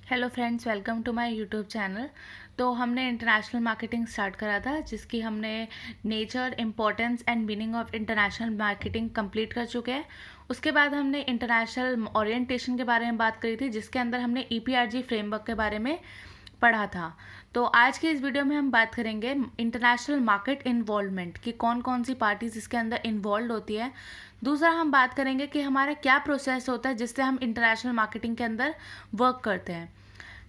Hello friends, welcome to my YouTube channel. तो हमने international marketing start करा था, जिसकी हमने nature, importance and meaning of international marketing complete कर चुके हैं। उसके बाद हमने इंटरनेशनल ओरिएंटेशन के बारे में बात करी थी, जिसके अंदर हमने ईपीआरजी फ्रेमवर्क के बारे में पढ़ा था। तो आज के इस वीडियो में हम बात करेंगे इंटरनेशनल मार्केट इन्वॉल्वमेंट की, कौन कौन सी पार्टीज इसके अंदर इन्वॉल्व होती है। दूसरा हम बात करेंगे कि हमारा क्या प्रोसेस होता है जिससे हम इंटरनेशनल मार्केटिंग के अंदर वर्क करते हैं।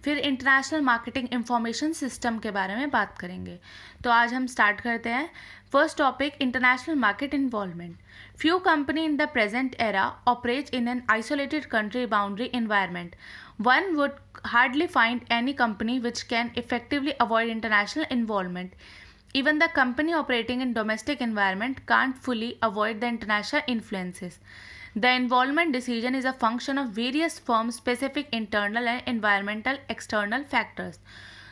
फिर इंटरनेशनल मार्केटिंग इंफॉर्मेशन सिस्टम के बारे में बात करेंगे। तो आज हम स्टार्ट करते हैं। First topic, international market involvement. Few company in the present era operates in an isolated country boundary environment. One would hardly find any company which can effectively avoid international involvement. Even the company operating in domestic environment can't fully avoid the international influences. The involvement decision is a function of various firms specific internal and environmental external factors.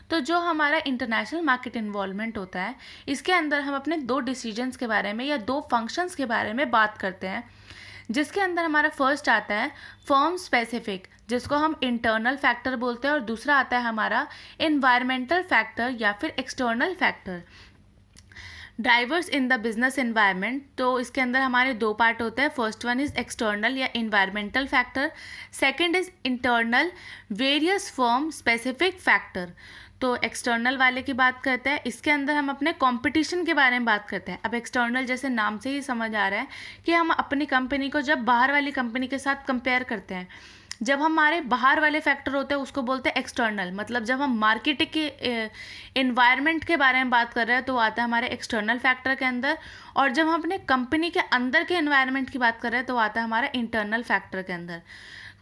तो जो हमारा international market involvement होता है, इसके अंदर हम अपने दो डिसीजंस के बारे में या दो फंक्शंस के बारे में बात करते हैं, जिसके अंदर हमारा फर्स्ट आता है फर्म स्पेसिफिक, जिसको हम इंटरनल फैक्टर बोलते हैं, और दूसरा आता है हमारा एनवायरमेंटल फैक्टर या फिर external factor. Drivers in the business environment, तो इसके अंदर हमारे दो पार्ट होते हैं। फर्स्ट वन इज एक्सटर्नल या environmental factor, second is internal various firm specific factor. तो एक्सटर्नल वाले की बात करते हैं, इसके अंदर हम अपने कंपटीशन के बारे में बात करते हैं। अब एक्सटर्नल जैसे नाम से ही समझ आ रहा है कि हम अपनी कंपनी को जब बाहर वाली कंपनी के साथ कंपेयर करते हैं, जब हमारे बाहर वाले फैक्टर होते हैं उसको बोलते हैं एक्सटर्नल। मतलब जब हम मार्केटिंग के एनवायरनमेंट के बारे में बात कर रहे हैं तो आता है हमारे एक्सटर्नल फैक्टर के अंदर, और जब हम अपने कंपनी के अंदर के एनवायरनमेंट की बात कर रहे हैं तो आता है हमारा इंटरनल फैक्टर के अंदर।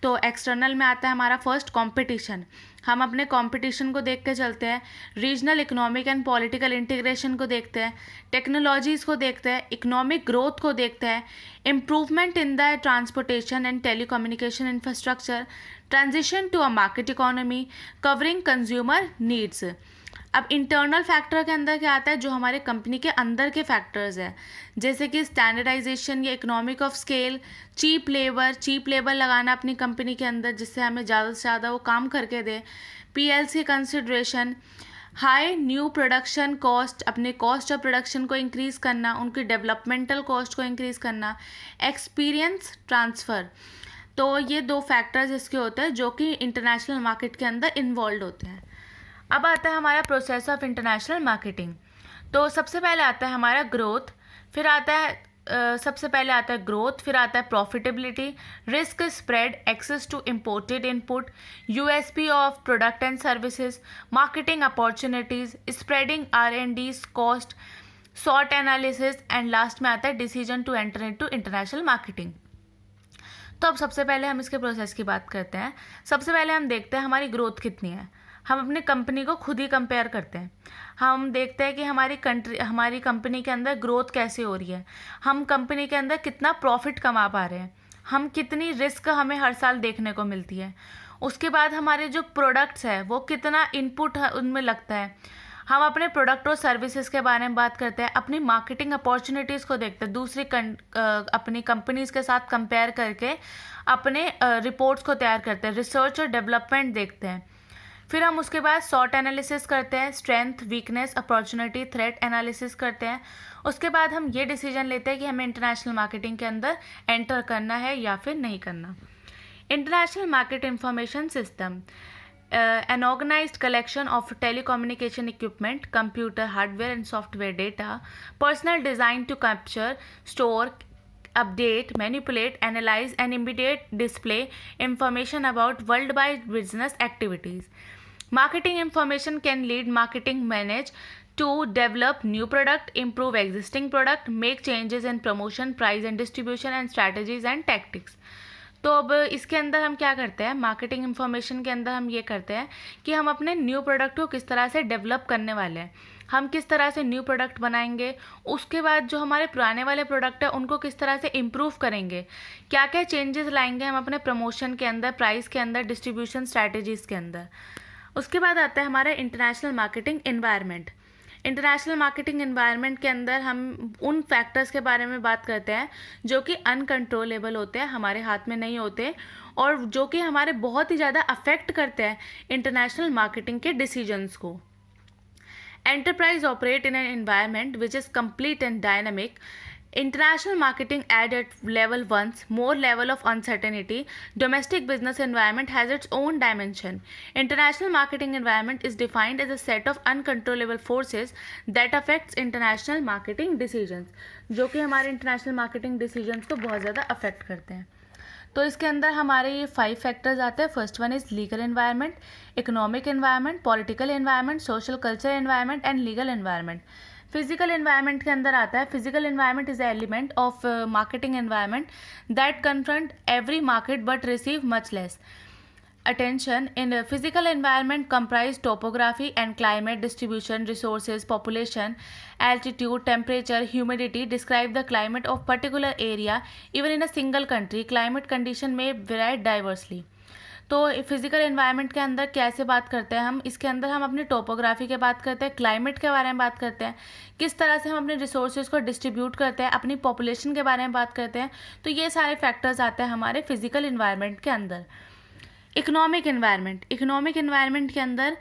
तो एक्सटर्नल में आता है हमारा फर्स्ट कंपटीशन। हम अपने कंपटीशन को देख के चलते हैं, regional economic and political integration को देखते हैं, टेक्नोलॉजीज़ को देखते हैं, इकोनॉमिक ग्रोथ को देखते हैं, improvement in the transportation and telecommunication infrastructure, transition to a market economy covering consumer needs. अब इंटरनल फैक्टर के अंदर क्या आता है, जो हमारे कंपनी के अंदर के फैक्टर्स हैं, जैसे कि स्टैंडर्डाइजेशन या economic of scale, cheap labour लगाना अपनी कंपनी के अंदर, जिससे हमें ज़्यादा से ज़्यादा वो काम करके दे, PLC consideration, high new production cost, अपने कॉस्ट ऑफ प्रोडक्शन को इंक्रीज़ करना, उनकी डेवलपमेंटल कॉस्ट को इंक्रीज़ करना, एक्सपीरियंस ट्रांसफ़र। तो ये दो फैक्टर्स इसके होते हैं जो कि इंटरनेशनल मार्केट के अंदर इन्वॉल्व होते हैं। अब आता है हमारा प्रोसेस ऑफ इंटरनेशनल मार्केटिंग। तो सबसे पहले आता है हमारा ग्रोथ, फिर आता है सबसे पहले आता है ग्रोथ, फिर आता है profitability, risk spread, access to imported input, USP of product and services, marketing opportunities, spreading R&D cost, सॉट एनालिसिस, एंड लास्ट में आता है decision to enter into international marketing. तो अब सबसे पहले हम इसके प्रोसेस की बात करते हैं। सबसे पहले हम देखते हैं हमारी ग्रोथ कितनी है। हम अपनी कंपनी को खुद ही कंपेयर करते हैं। हम देखते हैं कि हमारी कंपनी के अंदर ग्रोथ कैसे हो रही है, हम कंपनी के अंदर कितना प्रॉफिट कमा पा रहे हैं, हम कितनी रिस्क हमें हर साल देखने को मिलती है। उसके बाद हमारे जो प्रोडक्ट्स है वो कितना इनपुट उनमें लगता है। हम अपने प्रोडक्ट और सर्विसेज के बारे में बात करते हैं, अपनी मार्केटिंग अपॉर्चुनिटीज़ को देखते हैं, अपनी कंपनीज़ के साथ कंपेयर करके अपने रिपोर्ट्स को तैयार करते हैं, रिसर्च और डेवलपमेंट देखते हैं। फिर हम उसके बाद सॉट एनालिसिस करते हैं, strength, weakness, opportunity, threat analysis करते हैं। उसके बाद हम ये डिसीजन लेते हैं कि हमें इंटरनेशनल मार्केटिंग के अंदर एंटर करना है या फिर नहीं करना। International market information system, an organized collection of telecommunication equipment, computer hardware and software data, personal design to capture, store, update, manipulate, analyze and immediate display information about worldwide business activities. Marketing information can lead marketing manage to develop new product, improve existing product, make changes in promotion, price and distribution and strategies and tactics. तो अब इसके अंदर हम क्या करते हैं, marketing information के अंदर हम ये करते हैं कि हम अपने न्यू प्रोडक्ट को किस तरह से डेवलप करने वाले हैं, हम किस तरह से न्यू प्रोडक्ट बनाएंगे, उसके बाद जो हमारे पुराने वाले प्रोडक्ट है उनको किस तरह से इम्प्रूव करेंगे, क्या क्या चेंजेस लाएंगे हम अपने प्रमोशन के अंदर, प्राइस के अंदर, डिस्ट्रीब्यूशन स्ट्रैटेजीज़ के अंदर। उसके बाद आता है हमारा international marketing environment. International marketing environment के अंदर हम उन फैक्टर्स के बारे में बात करते हैं जो कि अनकंट्रोलेबल होते हैं, हमारे हाथ में नहीं होते। और जो कि हमारे बहुत ही ज़्यादा अफेक्ट करते हैं इंटरनेशनल मार्केटिंग के डिसीजंस को। Enterprise operate in an environment which is complete and dynamic. International marketing add at level 1 more level of uncertainty. Domestic business environment has its own dimension. International marketing environment is defined as a set of uncontrollable forces that affects international marketing decisions, जो कि हमारे international marketing decisions को बहुत ज़्यादा affect करते हैं। तो इसके अंदर हमारे ये 5 फैक्टर्स आते हैं। First one is legal environment, economic environment, political environment, social culture environment and legal environment. Physical environment के अंदर आता है, physical environment is element of marketing environment that confront every market but receive much less attention. In a physical environment comprise topography and climate, distribution, resources, population, altitude, temperature, humidity describe the climate of particular area. Even in a single country climate condition may vary diversely. तो physical environment के अंदर कैसे बात करते हैं हम, इसके अंदर हम अपनी टोपोग्राफी के बात करते हैं, क्लाइमेट के बारे में बात करते हैं, किस तरह से हम अपने रिसोर्सेज को डिस्ट्रीब्यूट करते हैं, अपनी पॉपुलेशन के बारे में बात करते हैं। तो ये सारे फैक्टर्स आते हैं हमारे फिजिकल एनवायरनमेंट के अंदर। इकोनॉमिक एनवायरनमेंट के अंदर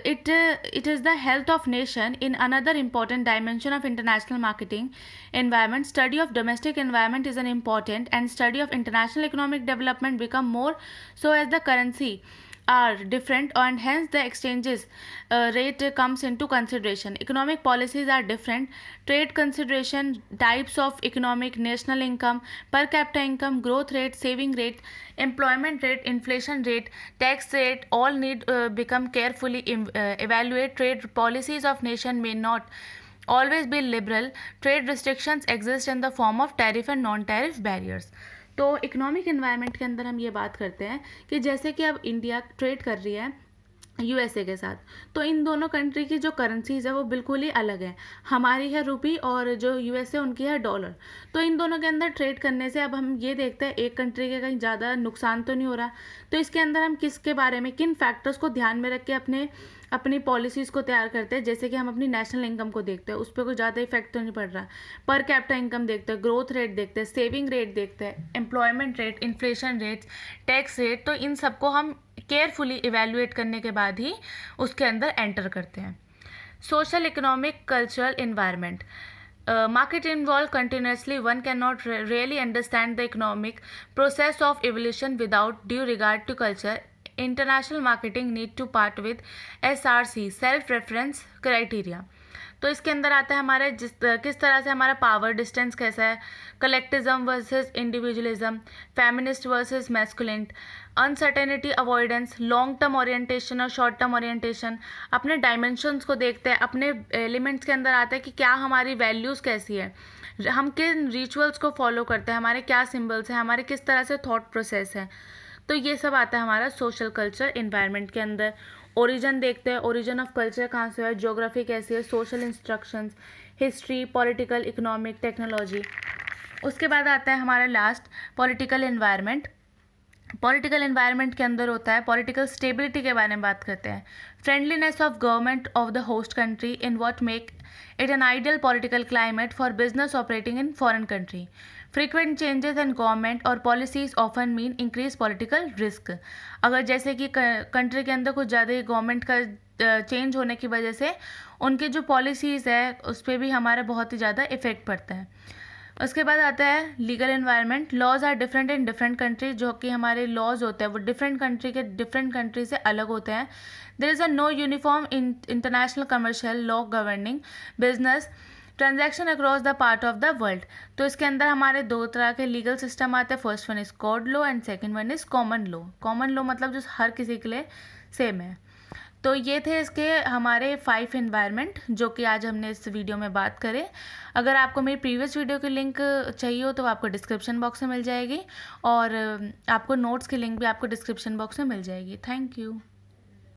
it is the health of nation in another important dimension of international marketing environment. Study of domestic environment is an important and study of international economic development become more so as the currency are different and hence the exchanges rate comes into consideration. Economic policies are different. Trade consideration, types of economic, national income, per capita income, growth rate, saving rate, employment rate, inflation rate, tax rate, all need become carefully evaluate. Trade policies of nation may not always be liberal. Trade restrictions exist in the form of tariff and non-tariff barriers. तो economic environment के अंदर हम ये बात करते हैं कि जैसे कि अब इंडिया ट्रेड कर रही है यूएसए के साथ, तो इन दोनों कंट्री की जो करेंसीज है वो बिल्कुल ही अलग है। हमारी है रुपी और जो यूएसए उनकी है डॉलर। तो इन दोनों के अंदर ट्रेड करने से अब हम ये देखते हैं एक कंट्री के कहीं ज़्यादा नुकसान तो नहीं हो रहा। तो इसके अंदर हम किसके बारे में, किन फैक्टर्स को ध्यान में रख के अपनी पॉलिसीज़ को तैयार करते हैं। जैसे कि हम अपनी नेशनल इनकम को देखते हैं, उस पर कोई ज़्यादा इफेक्ट तो नहीं पड़ रहा। पर कैपिटा इनकम देखते हैं, ग्रोथ रेट देखते हैं, सेविंग रेट देखते हैं, employment rate, inflation rate, tax rate. तो इन सबको हम केयरफुली इवेल्युएट करने के बाद ही उसके अंदर एंटर करते हैं। Social, economic, cultural environment. Market involved continuously. One cannot really understand the economic process of evolution without due regard to culture. International marketing need to part with SRC, self reference criteria. तो इसके अंदर आता है हमारे किस तरह से हमारा पावर डिस्टेंस कैसा है, collectivism versus individualism, feminist versus masculine, uncertainty avoidance, long term orientation और शॉर्ट टर्म ओरिएंटेशन। अपने डायमेंशंस को देखते हैं, अपने एलिमेंट्स के अंदर आता है कि क्या हमारी वैल्यूज़ कैसी है, हम किन रिचुअल्स को फॉलो करते हैं, हमारे क्या सिम्बल्स हैं, हमारे किस तरह से थॉट प्रोसेस है। तो ये सब आता है हमारा सोशल कल्चर एनवायरनमेंट के अंदर। ओरिजिन देखते हैं, ओरिजिन ऑफ कल्चर कहाँ से है, ज्योग्राफी कैसी है, social instructions, history, political, economic, technology. उसके बाद आता है हमारा last political environment. Political environment के अंदर होता है पॉलिटिकल स्टेबिलिटी के बारे में बात करते हैं। Friendliness of government of the host country in what make it an ideal political climate for business operating in foreign country. Frequent changes in government और policies often mean increase political risk. अगर जैसे कि country के अंदर कुछ ज़्यादा ही government का change होने की वजह से उनकी जो पॉलिसीज़ है उस पर भी हमारा बहुत ही ज़्यादा इफेक्ट पड़ता है। उसके बाद आता है legal environment. Laws are different in different country, जो कि हमारे लॉज होते हैं वो डिफरेंट कंट्री से अलग होते हैं। There is a no uniform international commercial law governing business transaction across the part of the world. तो इसके अंदर हमारे दो तरह के लीगल सिस्टम आते हैं। First one is code law and second one is common law. Common law मतलब जो हर किसी के लिए सेम है। तो ये थे इसके हमारे 5 एनवायरनमेंट जो कि आज हमने इस वीडियो में बात करे। अगर आपको मेरी प्रीवियस वीडियो की लिंक चाहिए हो तो आपको डिस्क्रिप्शन बॉक्स में मिल जाएगी और आपको नोट्स की लिंक भी आपको डिस्क्रिप्शन बॉक्स में मिल जाएगी। Thank you.